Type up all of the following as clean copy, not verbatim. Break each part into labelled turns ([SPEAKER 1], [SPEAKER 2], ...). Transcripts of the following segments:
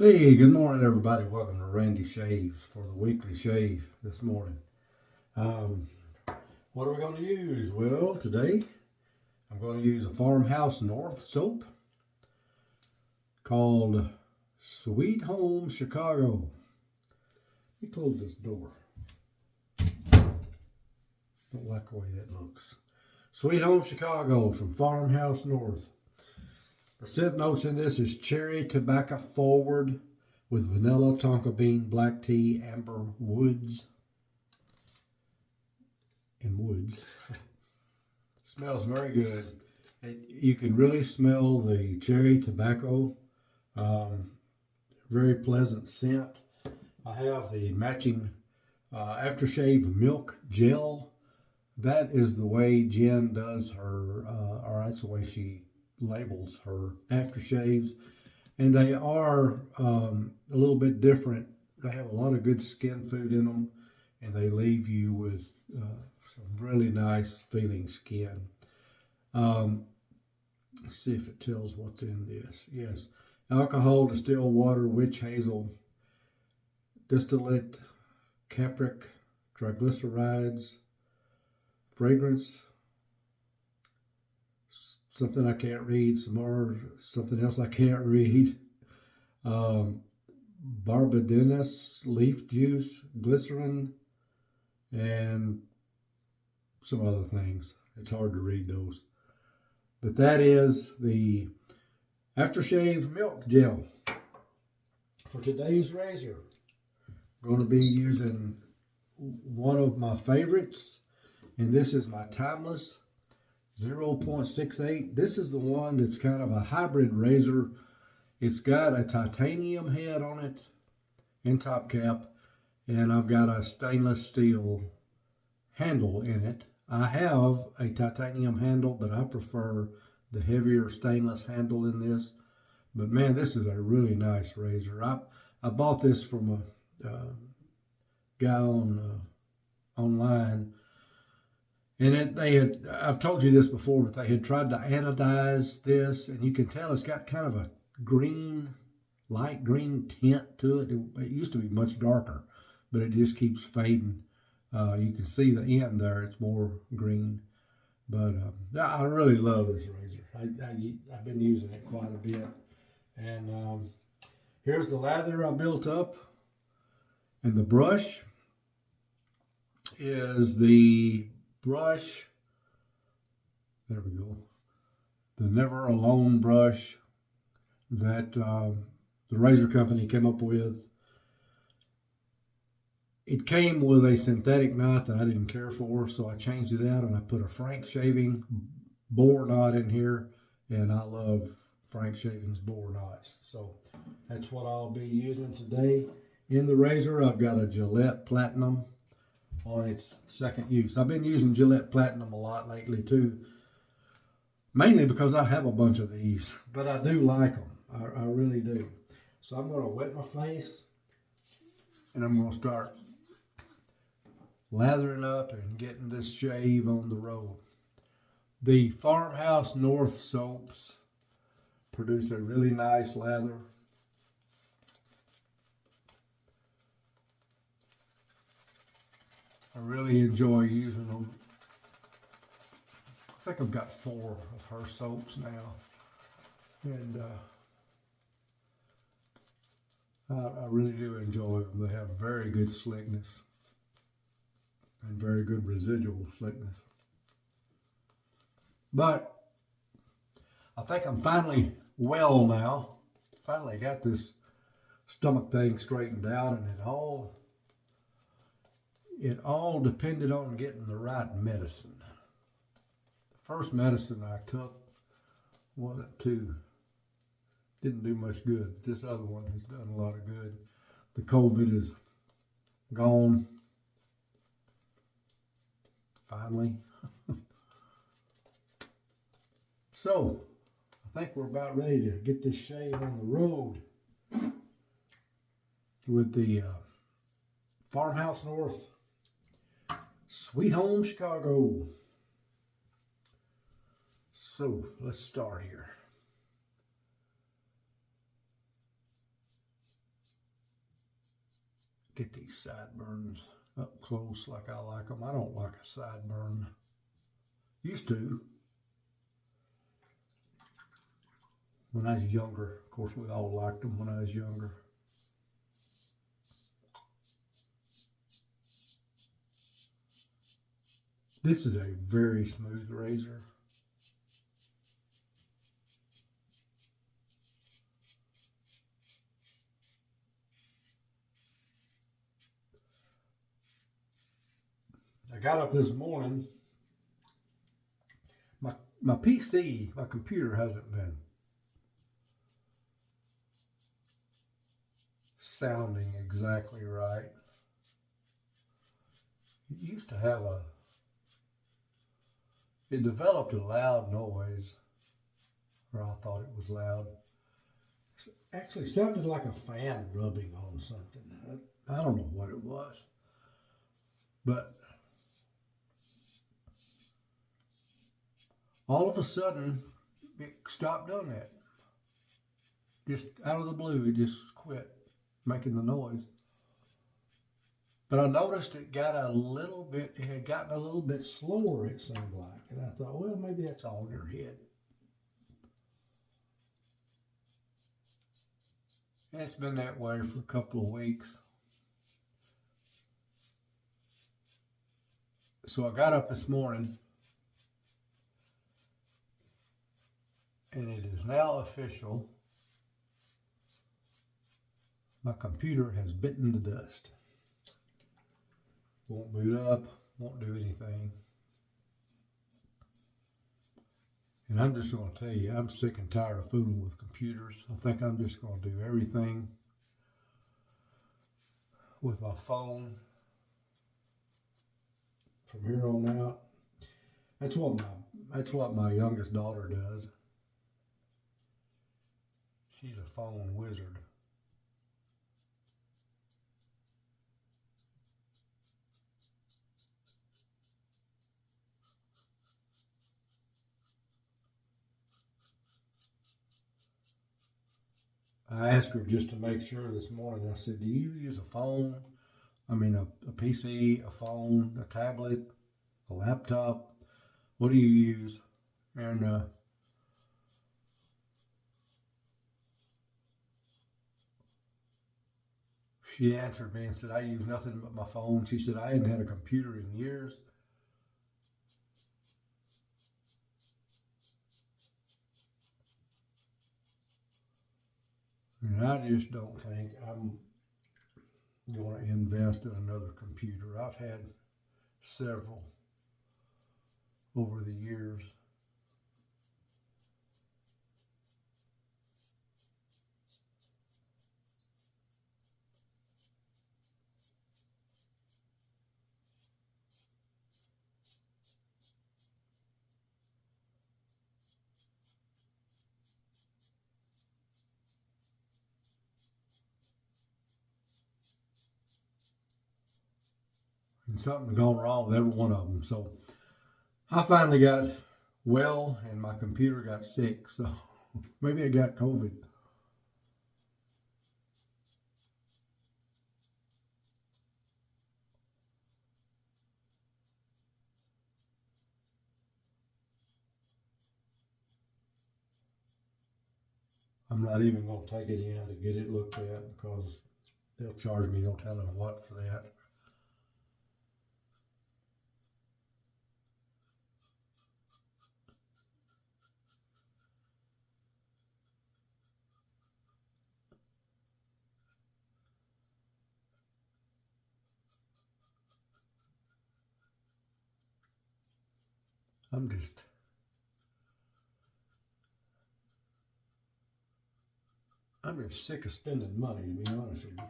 [SPEAKER 1] Hey, good morning, everybody. Welcome to Randy Shaves for the weekly shave this morning. Um, what are we going to use? Well, today I'm going to use a Farmhouse North soap called Sweet Home Chicago. Let me close this door. Don't like the way that looks. Sweet Home Chicago from Farmhouse North. The scent notes in this is cherry tobacco forward with vanilla, tonka bean, black tea, amber woods. Smells very good. You can really smell the cherry tobacco. Very pleasant scent. I have the matching aftershave milk gel. That is the way Jen does her, or that's the way she labels her aftershaves. And they are a little bit different. They have a lot of good skin food in them, and they leave you with some really nice feeling skin. Let's see if it tells what's in this. Yes, alcohol, distilled water, witch hazel, distillate, capric, triglycerides, fragrance, something I can't read, some more, something else I can't read, barbadennis, leaf juice, glycerin, and some other things. It's hard to read those. But that is the aftershave milk gel. For today's razor, I'm going to be using one of my favorites, and this is my Timeless 0.68. This is the one that's kind of a hybrid razor. It's got a titanium head on it and top cap, and I've got a stainless steel handle in it. I have a titanium handle, but I prefer the heavier stainless handle in this. But man, this is a really nice razor. I bought this from a guy on online, and I've told you this before, but they had tried to anodize this, and you can tell it's got kind of a green, light green tint to it. It used to be much darker, but it just keeps fading. You can see the end there, it's more green. But I really love this razor. I've been using it quite a bit. And here's the lather I built up. And the brush is the brush, there we go, the Never Alone brush that the razor company came up with. It came with a synthetic knot that I didn't care for, so I changed it out and I put a Frank Shaving bore knot in here, and I love Frank Shaving's bore knots. So that's what I'll be using today. In the razor, I've got a Gillette Platinum on its second use. I've been using Gillette Platinum a lot lately too, mainly because I have a bunch of these, but I do like them. I really do. So I'm going to wet my face, and I'm going to start lathering up and getting this shave on the road. The Farmhouse North soaps produce a really nice lather. I really enjoy using them. I think I've got 4 of her soaps now, and I really do enjoy them. They have very good slickness and very good residual slickness. But I think I'm finally well now. Finally got this stomach thing straightened out, and it all depended on getting the right medicine. The first medicine I took didn't do much good. This other one has done a lot of good. The COVID is gone. Finally. So, I think we're about ready to get this shave on the road with the Farmhouse North Sweet Home Chicago. So, 'So let's start here. get these sideburns up close like I like them. I don't like a sideburn. Used to. When I was younger. Of course, we all liked them when I was younger. This is a very smooth razor. I got up this morning. My PC, my computer hasn't been sounding exactly right. It used to have it developed a loud noise, or I thought it was loud. It actually sounded like a fan rubbing on something. I don't know what it was, but all of a sudden, it stopped doing that. Just out of the blue, it just quit making the noise. But I noticed it had gotten a little bit slower, it seemed like. And I thought, well, maybe that's all in your head. And it's been that way for a couple of weeks. So I got up this morning, and it is now official. My computer has bitten the dust. Won't boot up, won't do anything. And I'm just going to tell you, I'm sick and tired of fooling with computers. I think I'm just going to do everything with my phone from here on out. That's what my youngest daughter does. She's a phone wizard. I asked her just to make sure this morning. I said, do you use a phone? I mean, a PC, a phone, a tablet, a laptop? What do you use? And she answered me and said, I use nothing but my phone. She said, I hadn't had a computer in years. And I just don't think I'm going to invest in another computer. I've had several over the years. And something's gone wrong with every one of them. So I finally got well, and my computer got sick. So maybe I got COVID. I'm not even going to take it in to get it looked at because they'll charge me no telling what for that. I'm just sick of spending money, to be honest with you.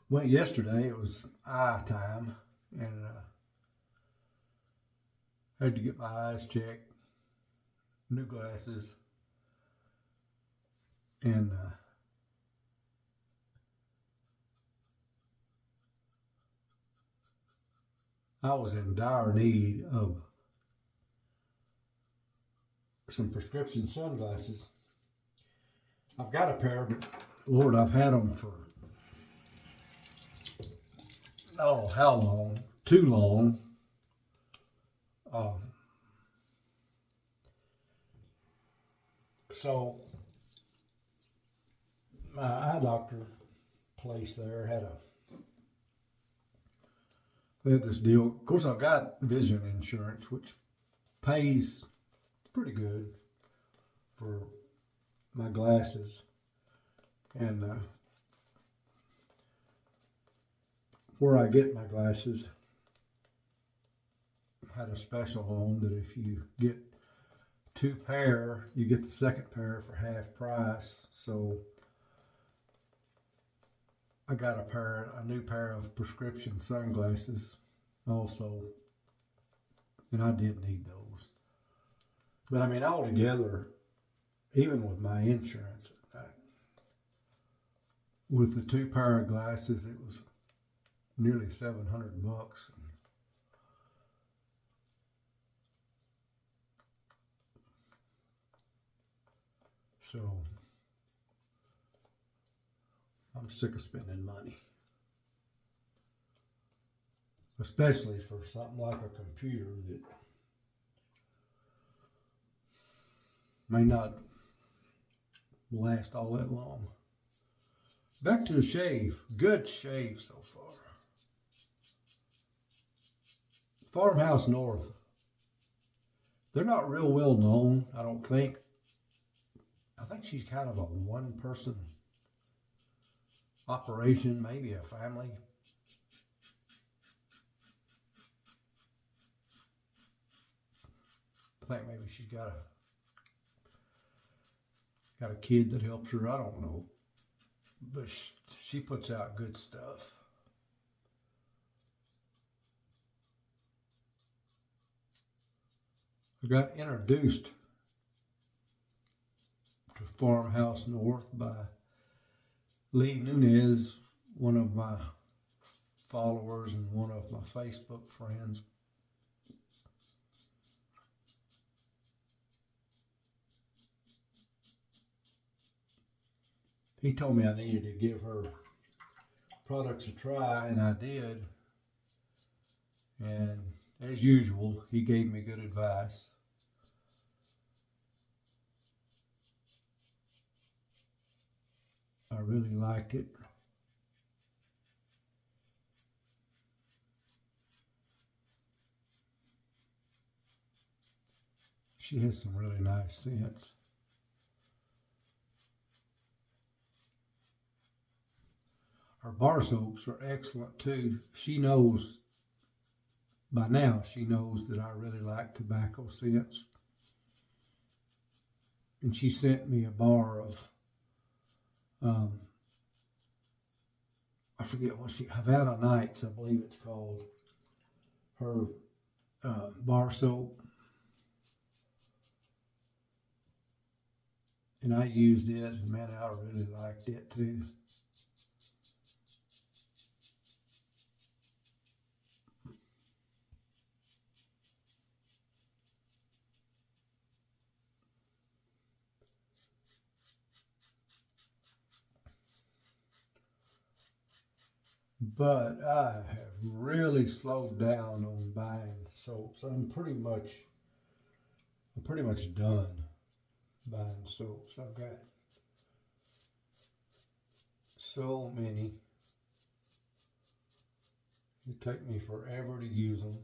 [SPEAKER 1] Went yesterday, it was eye time, and had to get my eyes checked, new glasses, and I was in dire need of some prescription sunglasses. I've got a pair, but Lord, I've had them for I don't know how long, too long. Um, so my eye doctor place there had this deal. Of course, I've got vision insurance, which pays pretty good for my glasses, and where I get my glasses had a special on that if you get two pair, you get the second pair for half price. So I got a new pair of prescription sunglasses also, and I did need those. But I mean, altogether, even with my insurance, with the two pair of glasses, it was nearly $700. So I'm sick of spending money, especially for something like a computer that may not last all that long. Back to the shave. Good shave so far. Farmhouse North. They're not real well known, I don't think. I think she's kind of a one-person operation, maybe a family. I think maybe she's got a kid that helps her. I don't know, but she puts out good stuff. I got introduced to Farmhouse North by Lee Nunez, one of my followers and one of my Facebook friends. He told me I needed to give her products a try, and I did. And as usual, he gave me good advice. I really liked it. She has some really nice scents. Her bar soaps are excellent too. By now, she knows that I really like tobacco scents. And she sent me a bar of, I forget what Havana Nights, I believe it's called. Her bar soap. And I used it, and man, I really liked it too. But I have really slowed down on buying soaps. I'm pretty much done buying soaps. I've got so many. It take me forever to use them.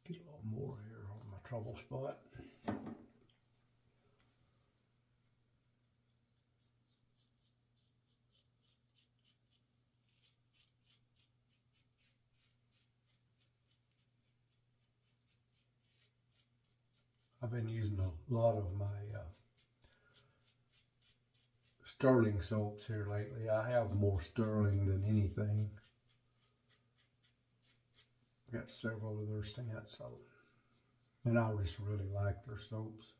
[SPEAKER 1] Get a little more here on my trouble spot. I've been using a lot of my Sterling soaps here lately. I have more Sterling than anything. I've got several of their scents, and I just really like their soaps.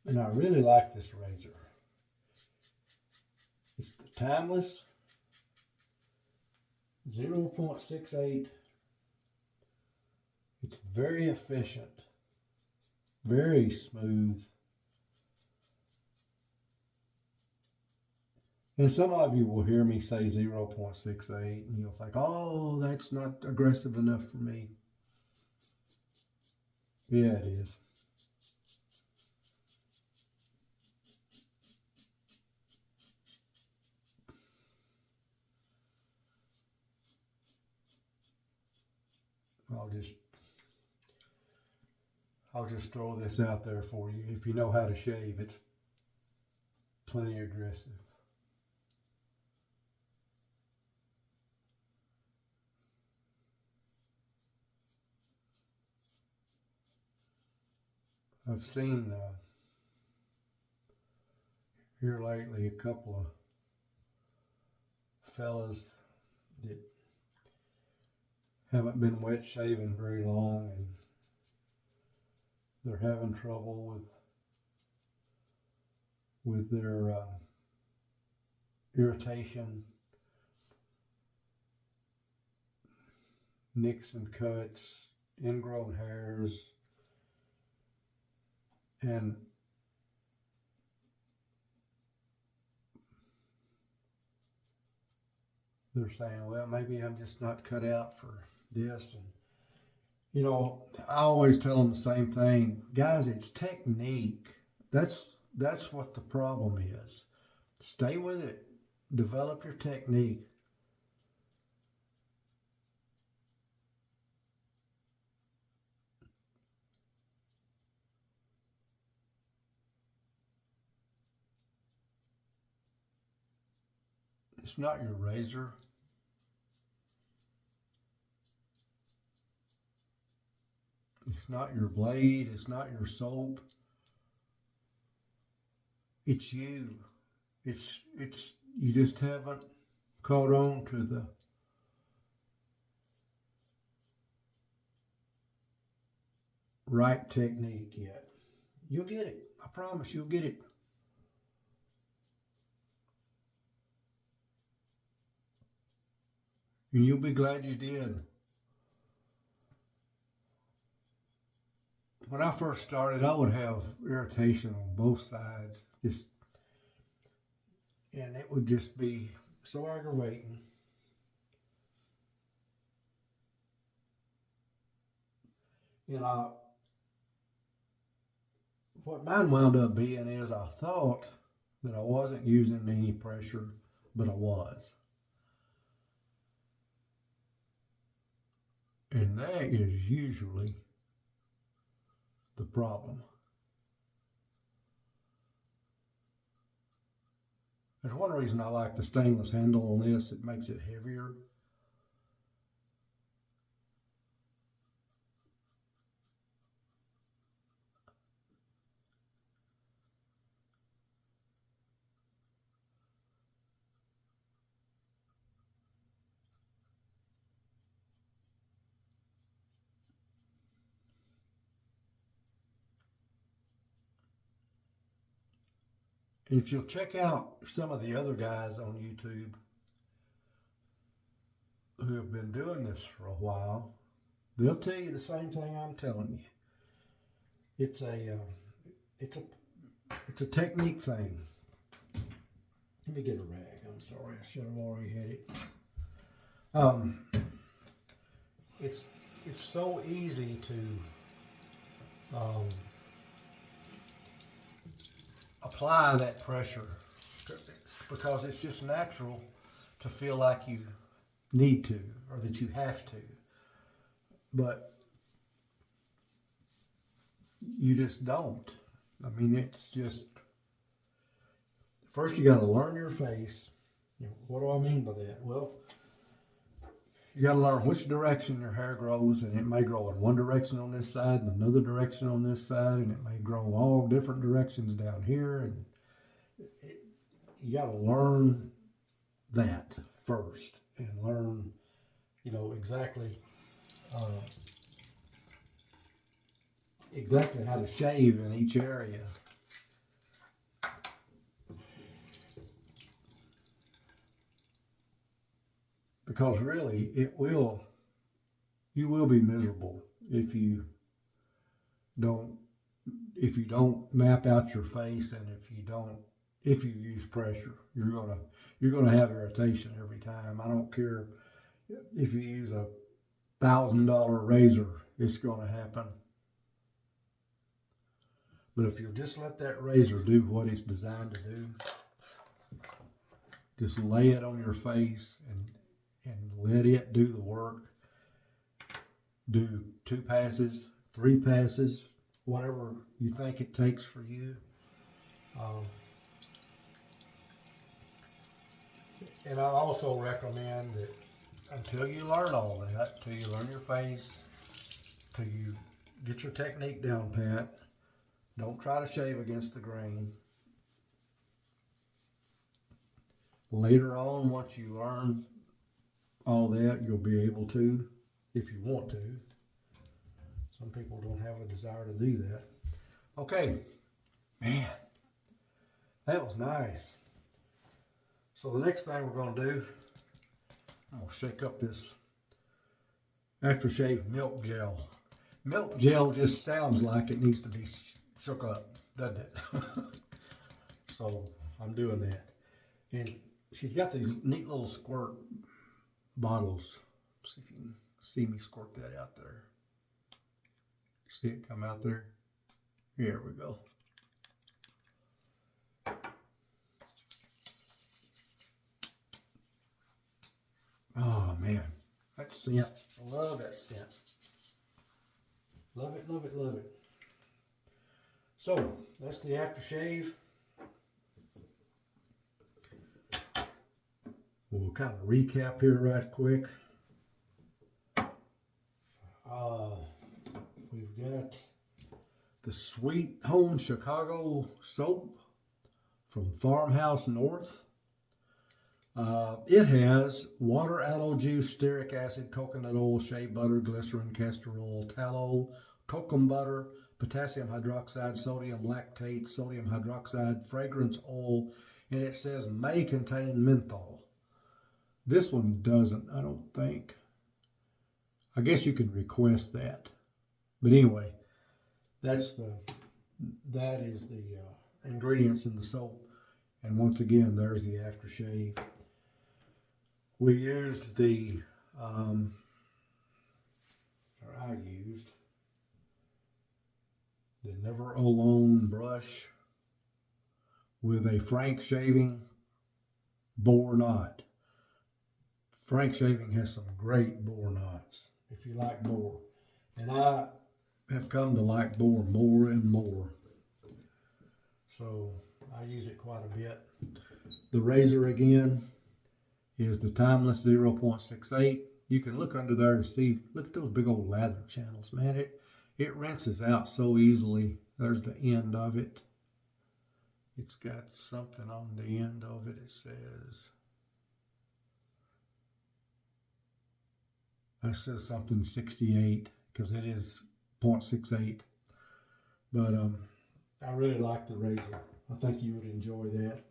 [SPEAKER 1] And I really like this razor. It's the Timeless 0.68. It's very efficient, very smooth. And some of you will hear me say 0.68 and you'll think, oh, that's not aggressive enough for me. Yeah, it is. I'll just throw this out there for you. If you know how to shave, it's plenty aggressive. I've seen here lately a couple of fellas that haven't been wet shaving very long and they're having trouble with their irritation, nicks and cuts, ingrown hairs, and they're saying, well, maybe I'm just not cut out for this. And you know, I always tell them the same thing, guys. It's technique. That's what the problem is. Stay with it. Develop your technique. It's not your razor. It's not your blade. It's not your soap. It's you. It's you just haven't caught on to the right technique yet. You'll get it. I promise you'll get it. And you'll be glad you did. When I first started, I would have irritation on both sides, and it would just be so aggravating. And what mine wound up being is I thought that I wasn't using any pressure, but I was. And that is usually the problem. There's one reason I like the stainless handle on this. It makes it heavier. If you'll check out some of the other guys on YouTube who have been doing this for a while, they'll tell you the same thing I'm telling you. It's a technique thing. Let me get a rag. I'm sorry, I should have already had it. It's so easy to apply that pressure because it's just natural to feel like you need to or that you have to, but you just don't. I mean, it's just, first you got to learn your face. What do I mean by that? Well, you got to learn which direction your hair grows, and it may grow in one direction on this side and another direction on this side, and it may grow all different directions down here. And you got to learn that first and learn, exactly how to shave in each area. because really you will be miserable don't if you don't map out your face, and if you use pressure, you're gonna have irritation every time. I don't care if you use $1,000 razor, it's gonna happen. But if you just let that razor do what it's designed to do, just lay it on your face and let it do the work. Do 2 passes, 3 passes, whatever you think it takes for you. And I also recommend that until you learn all that, till you learn your face, till you get your technique down pat, don't try to shave against the grain. Later on, once you learn all that, you'll be able to, if you want to. Some people don't have a desire to do that. Okay, man, that was nice. So the next thing we're going to do, I'm going to shake up this aftershave milk gel. Milk gel just sounds like it needs to be shook up, doesn't it? So I'm doing that. And she's got these neat little squirt bottles. See if you can see me squirt that out there. See it come out there? Here we go. Oh man, that scent. I love that scent. Love it, love it, love it. So, that's the aftershave. We'll kind of recap here right quick. We've got the Sweet Home Chicago soap from Farmhouse North. It has water, aloe juice, stearic acid, coconut oil, shea butter, glycerin, castor oil, tallow, cocoa butter, potassium hydroxide, sodium lactate, sodium hydroxide, fragrance oil, and it says may contain menthol. This one doesn't, I don't think. I guess you can request that. But anyway, that is the ingredients in the soap. And once again, there's the aftershave. We used I used the Never Alone brush with a Frank Shaving boar knot. Frank Shaving has some great boar knots, if you like boar. And I have come to like boar more and more. So I use it quite a bit. The razor again is the Timeless 0.68. You can look under there to see, look at those big old lather channels, man. It rinses out so easily. There's the end of it. It's got something on the end of it. It says something 68 because it is 0.68. But I really like the razor. I think you would enjoy that.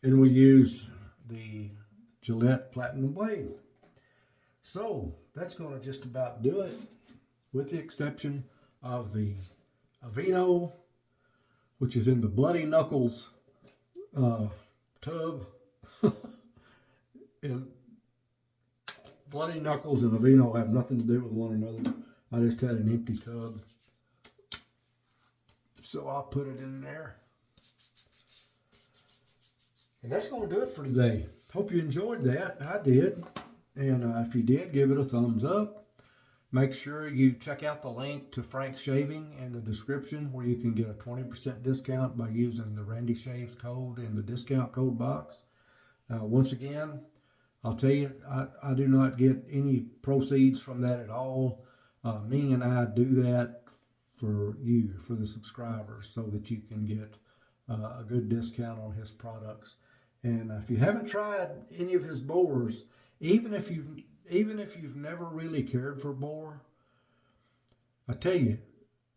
[SPEAKER 1] And we use the Gillette Platinum Blade. So that's going to just about do it, with the exception of the Aveeno, which is in the Bloody Knuckles tub. And Bloody Knuckles and Aveeno have nothing to do with one another. I just had an empty tub, so I'll put it in there. And that's going to do it for today. Hope you enjoyed that. I did. And if you did, give it a thumbs up. Make sure you check out the link to Frank's Shaving in the description, where you can get a 20% discount by using the Randy Shaves code in the discount code box. Once again, I'll tell you, I do not get any proceeds from that at all. Me and I do that for you, for the subscribers, so that you can get a good discount on his products. And if you haven't tried any of his borers, even if you've never really cared for boar, I tell you,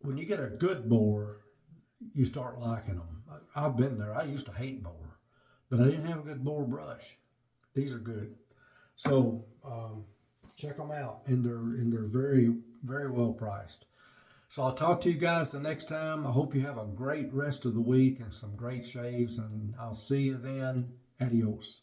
[SPEAKER 1] when you get a good boar, you start liking them. I've been there. I used to hate boar, but I didn't have a good boar brush. These are good. So check them out, and they're very, very well priced. So I'll talk to you guys the next time. I hope you have a great rest of the week and some great shaves, and I'll see you then. Adios.